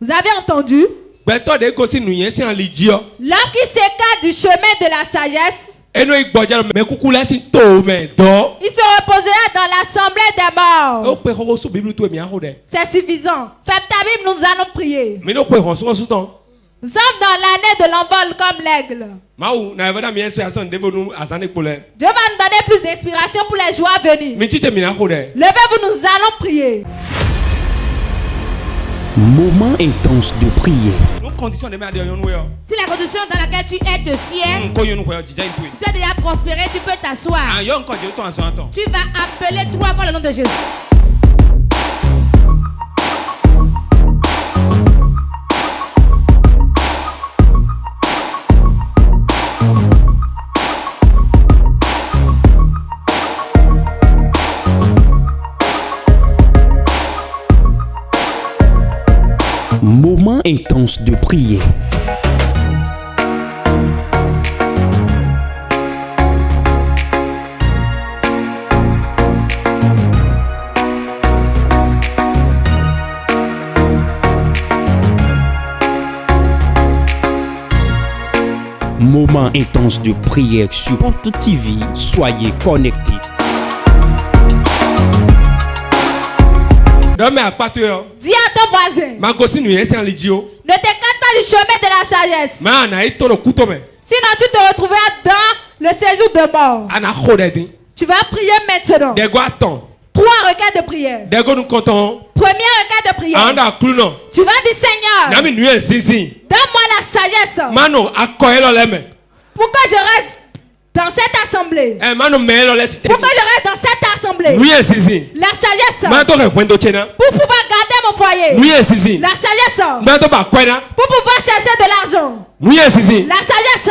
Vous avez entendu? L'homme qui s'écarte du chemin de la sagesse, il se reposera dans l'assemblée des morts. C'est suffisant. Fais ta Bible, nous allons priyer. Nous sommes dans l'année de l'envol comme l'aigle. Dieu va nous donner plus d'inspiration pour les jours à venir. Levez-vous, nous allons prier. Moment intense de prière. Si la condition dans laquelle tu es te sied, si tu as déjà prospéré, tu peux t'asseoir. Tu vas appeler 3 fois le nom de Jésus. Moment intense de prière. Moment intense de prière sur Porte TV. Soyez connectés. Dis à ton voisin, ne t'écarte pas du chemin de la sagesse. Sinon tu te retrouveras dans le séjour de mort. Tu vas prier maintenant. 3 requêtes de prière. Première requête de prière. Tu vas dire Seigneur, donne-moi la sagesse. Pourquoi je reste dans cette assemblée? Pourquoi je reste dans cette assemblée? La sagesse pour pouvoir garder mon foyer. La sagesse pour pouvoir chercher de l'argent. La sagesse,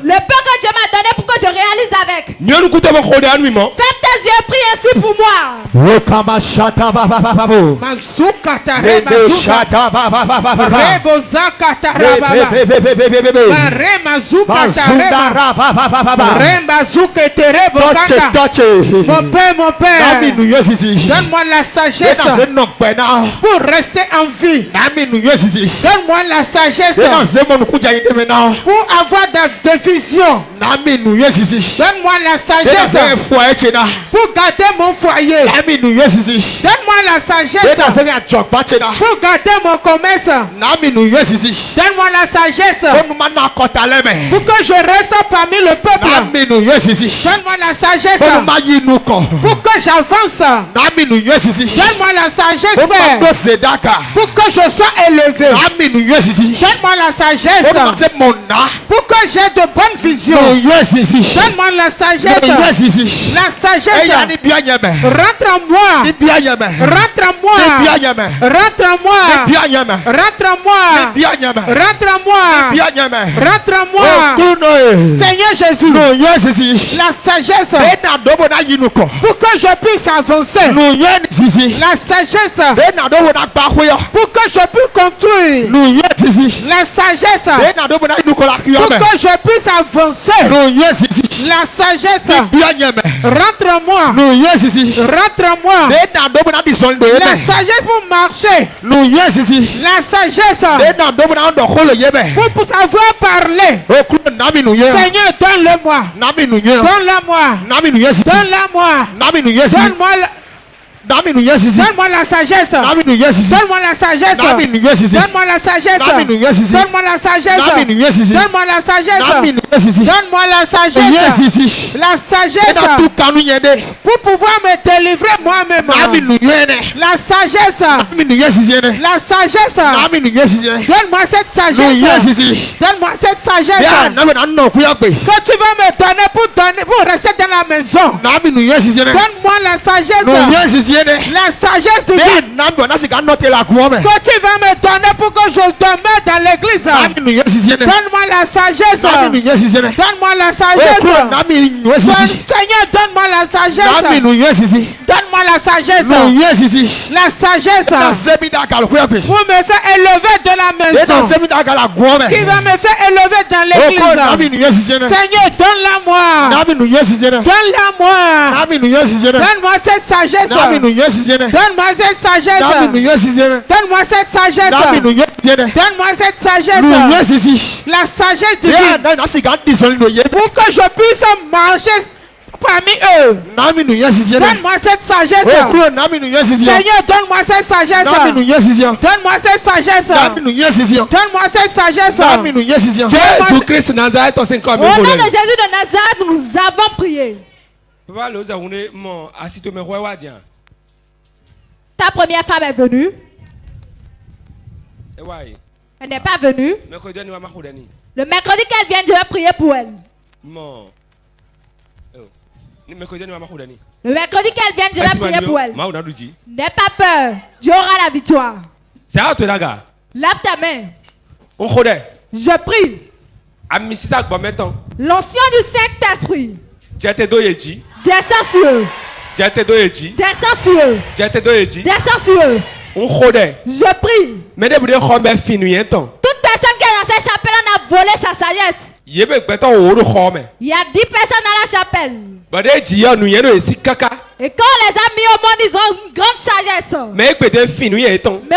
le peu que Dieu m'a donné pour que je réalise avec. Fais tes yeux, prie ainsi pour moi. Mon père, donne-moi la sagesse pour rester en vie. Donne-moi la sagesse pour avoir des visions. Donne-moi la sagesse Pour garder mon foyer. Donne-moi la sagesse. Pour garder mon commerce. Donne-moi la sagesse. Pour que je reste parmi le peuple. Donne-moi la sagesse. Pour que j'avance. Donne-moi la sagesse. Pour que je sois élevé. Donne-moi la sagesse. Pour que j'ai de bonnes visions. Donne-moi la sagesse. La sagesse. Rentre en moi. Rentre en moi. Rentre en moi. Rentre en moi. Rentre en moi. Rentre en moi. Seigneur Jésus. La sagesse. Pour que je puisse avancer. La sagesse. Pour que je puisse construire. La sagesse. Pour que je puisse avancer. La sagesse. Rentre en moi. Rentre en moi. La sagesse pour marcher. La sagesse pour savoir parler. Seigneur, donne-le-moi. Donne-le-moi. Donne-le-moi. Donne-moi la... Donne-moi la sagesse. Donne-moi la sagesse. Donne-moi la sagesse. Donne-moi la sagesse. Donne-moi la sagesse. Donne-moi la sagesse. La sagesse pour pouvoir me délivrer moi-même. La sagesse. La sagesse. Donne-moi cette sagesse. Donne-moi cette sagesse que tu vas me donner pour rester dans la maison. Donne-moi la sagesse. La sagesse divine que tu vas me donner pour que je demeure dans l'église. Donne-moi la sagesse. Donne-moi la sagesse. Seigneur, donne-moi la sagesse. Donne-moi la sagesse. La sagesse pour me faire élever de la maison. Qui va me faire élever dans l'église. Seigneur, donne-la-moi. Donne-la-moi. Donne-moi cette sagesse. Donne-moi cette sagesse. Donne-moi cette sagesse. Donne-moi cette sagesse. La sagesse divine. Pour que je puisse marcher parmi eux. Donne-moi cette sagesse. Seigneur, donne-moi cette sagesse. Donne-moi cette sagesse. Donne-moi cette sagesse. Jésus-Christ de Nazareth, au nom de Jésus de Nazareth, nous avons prié. Ta première femme est venue. Elle n'est pas venue. Le mercredi qu'elle vient, je vais prier pour elle. Le mercredi qu'elle vient, je vais prier pour elle. N'aie pas peur. Tu auras la victoire. Lève ta main. Je prie. L'ancien du Saint-Esprit. Descends sur eux. Descends sur eux. Descends sur eux. Je prie. Toute personne qui est dans cette chapelle en a volé sa sagesse. Il y a 10 personnes dans la chapelle. Et quand on les a mis au monde, ils ont une grande sagesse. Mais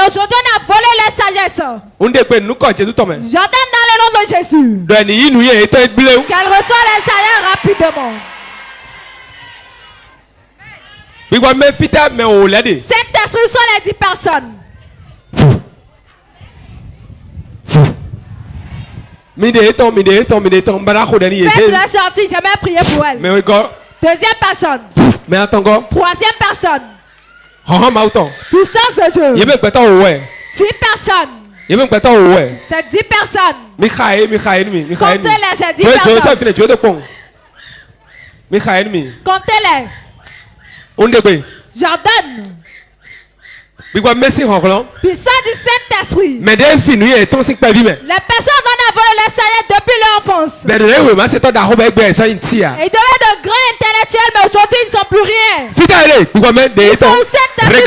aujourd'hui, on a volé leur sagesse. J'entends dans le nom de Jésus qu'elle reçoit les sagesses rapidement. Saint-Esprit sont les 10 personnes. Faites-la sortie, j'aimerais prier pour elle. Deuxième personne. Troisième personne. Puissance de Dieu. 10 personnes. C'est 10 personnes. Comptez-les, c'est 10 personnes. Comptez-les. J'ordonne. Puissance du Saint-Esprit. Les personnes dont on a volé les salaires depuis leur enfance. Ils devaient de grands intellectuels, mais aujourd'hui ils ne sont plus rien. Ils sont au Saint-Esprit.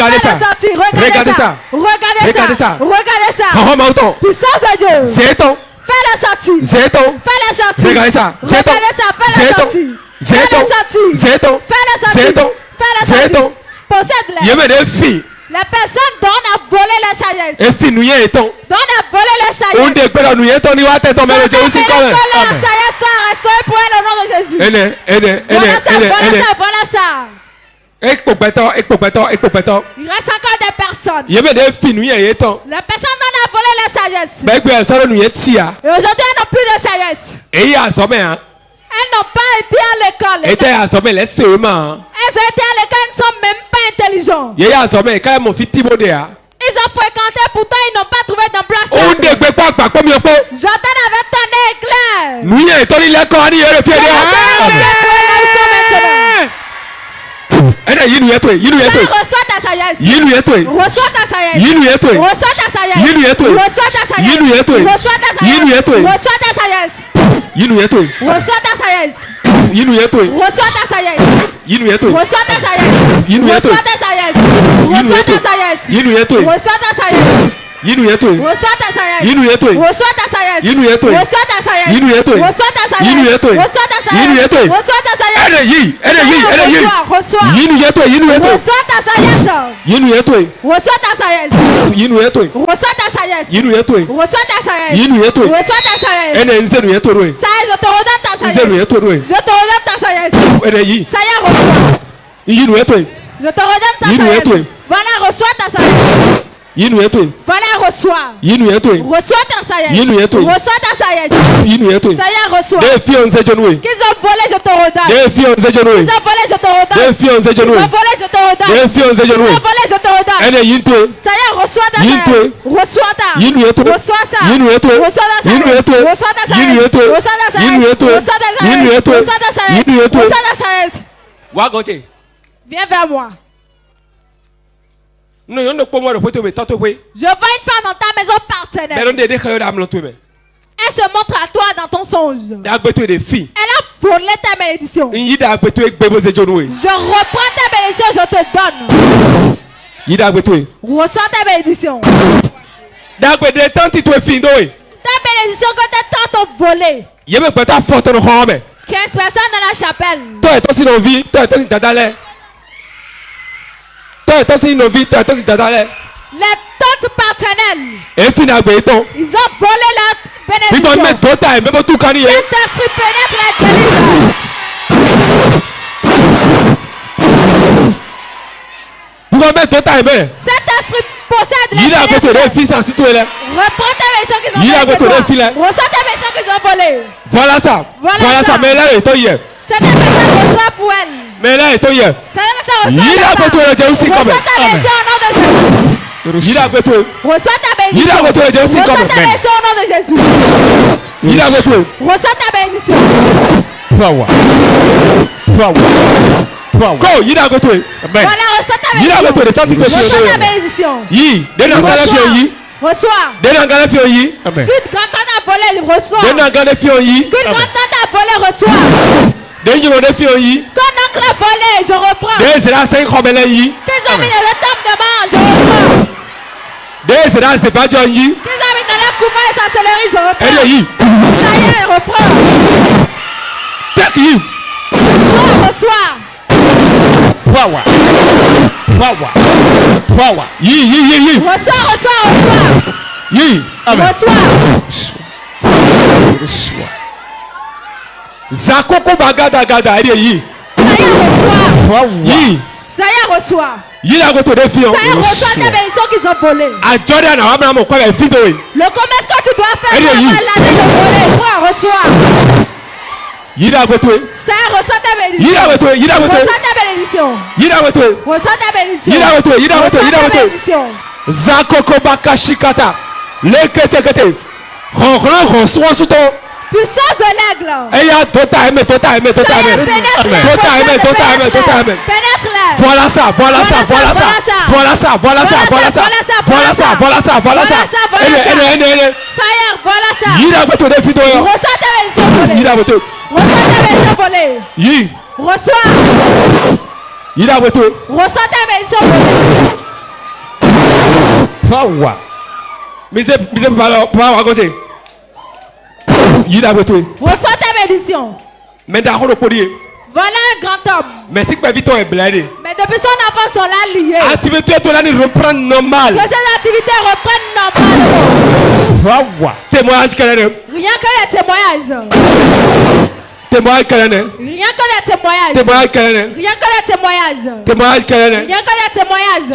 Regardez ça. Regardez ça. Regardez ça. Regardez ça. Puissance de Dieu. Fais la sortie. Fais la sortie. Regardez ça. Regardez ça. Fais la sortie. Fais la sortie. Fais la sortie. Fais la sortie. Possède-les. La personne dont on a volé la sagesse. Dont on a volé la sagesse. La sagesse sera restée pour elle au nom de Jésus. Voilà ça. Il reste encore des personnes. Les personnes en ont volé la sagesse. Et aujourd'hui, elles n'ont plus de sagesse. Elles n'ont pas été à l'école. Elles ont été à l'école, elles ne sont même pas intelligents. Ils ont fréquenté, pourtant ils n'ont pas trouvé d'emploi. J'entends avec ton nez clair. Reçois ta sagesse. Reçois ta sagesse. Reçois ta sagesse. Reçois ta sagesse. Reçois ta sagesse. Reçois ta sagesse. Reçois ta sagesse. Reçois ta sagesse. Reçois ta sagesse. Reçois ta sagesse. Reçois ta sagesse. Reçois ta sagesse. Reçois ta sagesse. Reçois ta sagesse. Reçois ta sagesse. Reçois ta sagesse. Reçois ta sagesse. Reçois ta sagesse. Reçois. Reçois ta sagesse. Reçois ta sagesse. Reçois ta sagesse. Reçois ta sagesse. Reçois ta sagesse. Ça je te redonne ta sagesse. Je te redonne ta sagesse. Ça y est, reçois. Je te redonne ta sagesse. Voilà, reçois ta sagesse. Voilà, reçois. Reçois ta sagesse. Reçois ta sagesse. Ça y est, reçois. Qu'ils ont volé, je te redonne. Qu'ils ont volé, je te redonne. Qu'ils ont volé, je te redonne. Qu'ils ont volé, je te redonne. Ça y est, reçois ta sagesse. Reçois ta. Reçois ça. Reçois ta sagesse. Reçois ta sagesse. Reçois ta sagesse. Reçois ta sagesse. Reçois ta sagesse. Reçois ta sagesse. Viens vers moi. Je vois une femme dans ta maison partenaire. Elle se montre à toi dans ton songe. Elle a volé ta bénédiction. Je reprends ta bénédiction, je te donne. Reçois ta bénédiction. Ta bénédiction que tes tantes ont volée. 15 personnes dans la chapelle. Les tantes paternelles. Ils ont volé la bénédiction. Saint-Esprit pénètre la délivrance. Saint-Esprit possède les bénédictions. Reprends ta bénédiction qu'ils ont volée. Reçois ta bénédiction qu'ils ont volée. Voilà ça. Mais là, cette personne reçoit pour elle. Mais là, il y a reçois ta bénédiction au nom de Jésus. Reçois ta bénédiction au nom de Jésus. Reçois ta bénédiction. Voilà, reçois ta bénédiction. Reçois. Une grande-tante a volé, reçois. Une grande-tante a volé, reçois. Ton oncle a volé, je reprends. Tes amis de la table de bain, je reprends. Tes amis dans la couvent et sorcellerie, je reprends. Ça y est, reprends. Reçois. Reçois. Zakoko bagada gada ça y est, reçois. Ça y est, reçois ta bénédiction qu'ils ont volé. Le commerce que tu dois faire avant l'année de voler, reçois. Ça y est, reçois ta bénédiction. Reçois ta bénédiction. Reçois ta bénédiction. Zakoko bakashikata. Lekete. Reçois sous ton. Puissance de l'aigle. Voilà ça. Reçois ta bénédiction. Voilà un grand homme. Mais depuis son enfant sont là liés. Que ces activités reprennent normalement. Témoignage. Rien que les témoignages. Rien que les témoignage. Rien que le témoignage. Rien que le témoignage.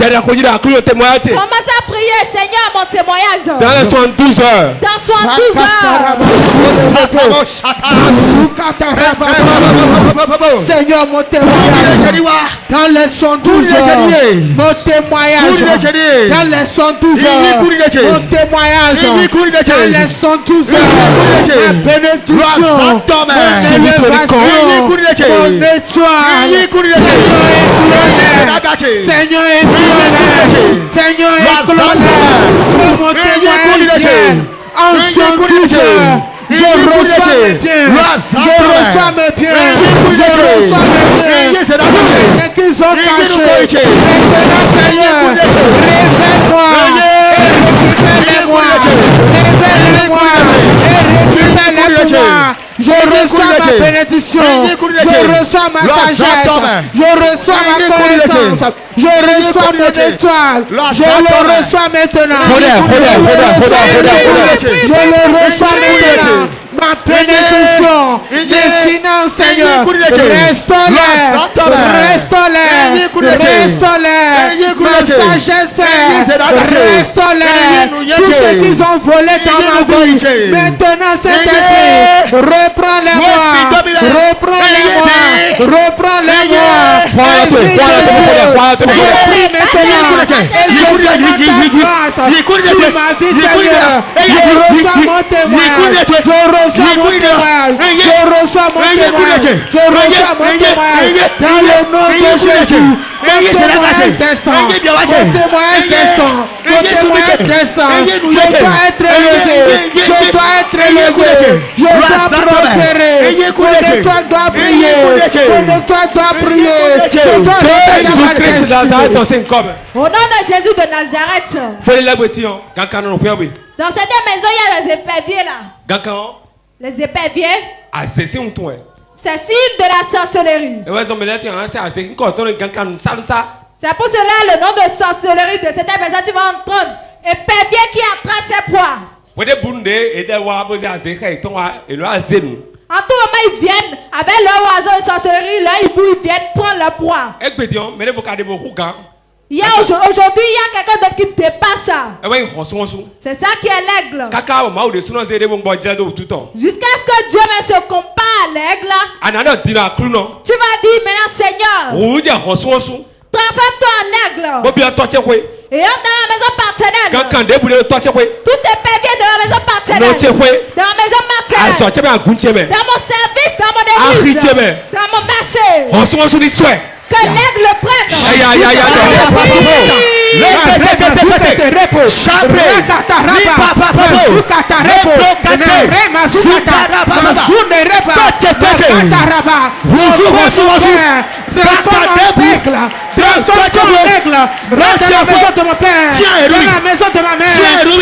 Commence à prier, Seigneur, mon témoignage. Dans les 72 heures. Dans 72 heures. Seigneur, mon témoignage. Dans les 72 heures. Mon témoignage. Dans les 72 heures. Mon témoignage. Dans les 72 heures. Ma bénédiction. Mon élévation. Mon étoile. Seigneur, Seigneur, mon témoignage. En 72 heures. Je reçois mes biens. Je reçois mes biens. Je reçois mes biens. Et qu'ils ont caché. Maintenant, Seigneur, révèle-moi. Et récupère-les-moi. Révèle-les-moi. Et récupère-les-moi. Je reçois ma bénédiction. Je reçois ma sagesse. Je reçois ma connaissance. Je reçois mon étoile. Je le reçois maintenant. Je le reçois maintenant. Ma bénédiction, mes finances, Seigneur, restaure-les, ma sagesse, restaure-les, tout ce qu'ils ont volé dans ma vie. Maintenant, Saint-Esprit, reprends-les-moi, je prie maintenant, et je demande ta grâce sur ma vie, Seigneur. Je reçois mon témoignage. Je reçois mon témoignage. Dans le nom de Jésus. Mon témoignage descend. Mon témoignage descend. Mon témoignage descend. Je dois être élevé. Je dois être élevé. Je dois prospérer. Mon étoile doit briller. Mon étoile doit briller. Jésus-Christ de Nazareth, au nom de Jésus de Nazareth. Dans cette maison, il y a des éperviers là. Les éperviers. C'est signe de la sorcellerie. C'est pour cela le nom de sorcellerie de cette personne, tu vas entendre. Épervier qui attrape ses proies. En tout moment, ils viennent avec leur oiseau de sorcellerie, leur hibou, ils viennent prendre leur proie. Il y a aujourd'hui, il y a quelqu'un d'autre qui dépasse ça. C'est ça qui est l'aigle. Jusqu'à ce que Dieu même se compare à l'aigle. Tu vas dire maintenant, Seigneur, transforme-toi en aigle. Et dans la maison partenaire. Tout est pévé dans la maison partenaire. Dans la maison partenaire. Dans mon service, dans mon église. Dans mon marché. Que l'aigle prenne. Transforme-toi en aigle. Rentre dans la maison de mon père. Dans la maison de ma mère.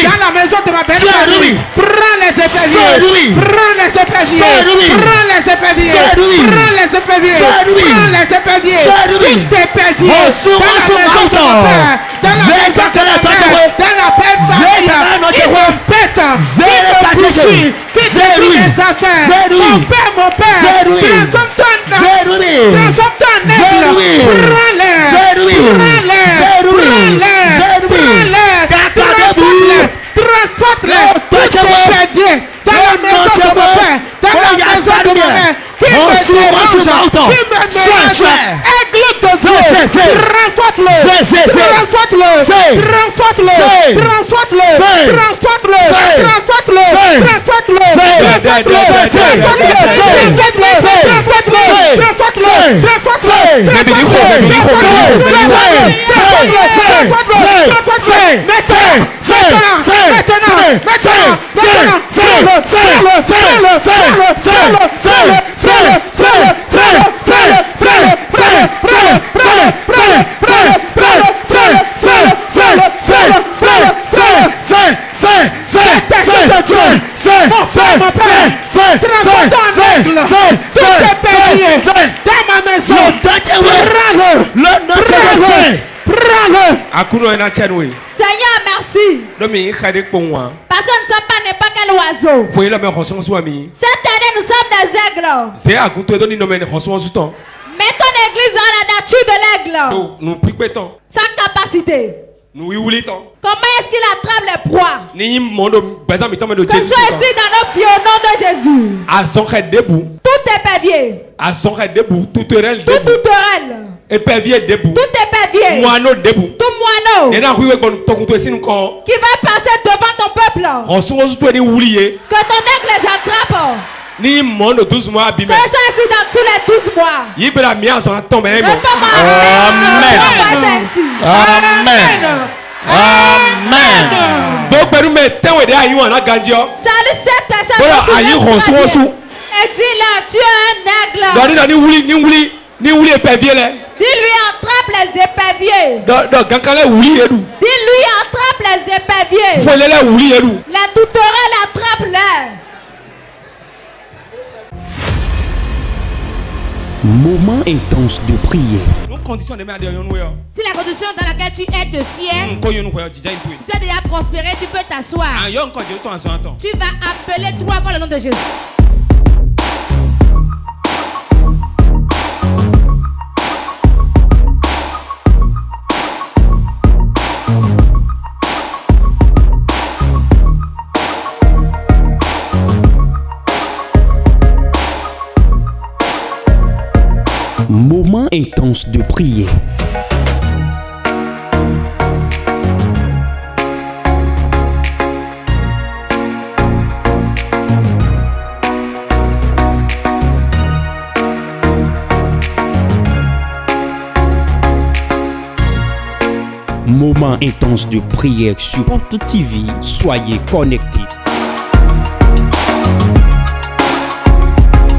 Dans la maison de ma belle-famille. Prends les éperviers. Prends les éperviers. Prends les éperviers. Prends les éperviers. Prends les éperviers. Tout épervier. Dans la maison de mon père. Dans la maison de ma mère. Dans la belle-famille. Qui me pète. Qui me poursuit. Qui détruit mes affaires. Mon père. Transforme-toi en aigle. Transforme-toi en aigle. Prends-les. Transporte-les. Tout est perdu dans la maison de mon père, dans la maison de ma mère. Qui me dérange, aigle de Dieu. Transporte-le. Seigneur, merci. Parce que nous ne sommes pas n'importe quel oiseau. Cette année, nous sommes des l'aigle. Mets ton église dans la nature de l'aigle. Sa capacité. Comment est-ce qu'il attrape les proies? Que soit ici dans nos vies au nom de Jésus. Tout épervier. Tout touterelle. Tout épervier. Tout moineau. Qui va passer devant ton peuple. Que ton aigle les attrape. Que soit ici dans tous les 12 mois. Amen. Amen. Salut cette personne. Et dis-leur, tu es un aigle. Dis-lui, attrape les éperviers. Dis-lui, attrape les éperviers. La touterelle attrape-les. Moment intense de prière. Si la condition dans laquelle tu es te sied, si tu as déjà prospéré, tu peux t'asseoir. Tu vas appeler 3 fois le nom de Jésus. Moment intense de prière. Moment intense de prière sur Porte TV. Soyez connectés.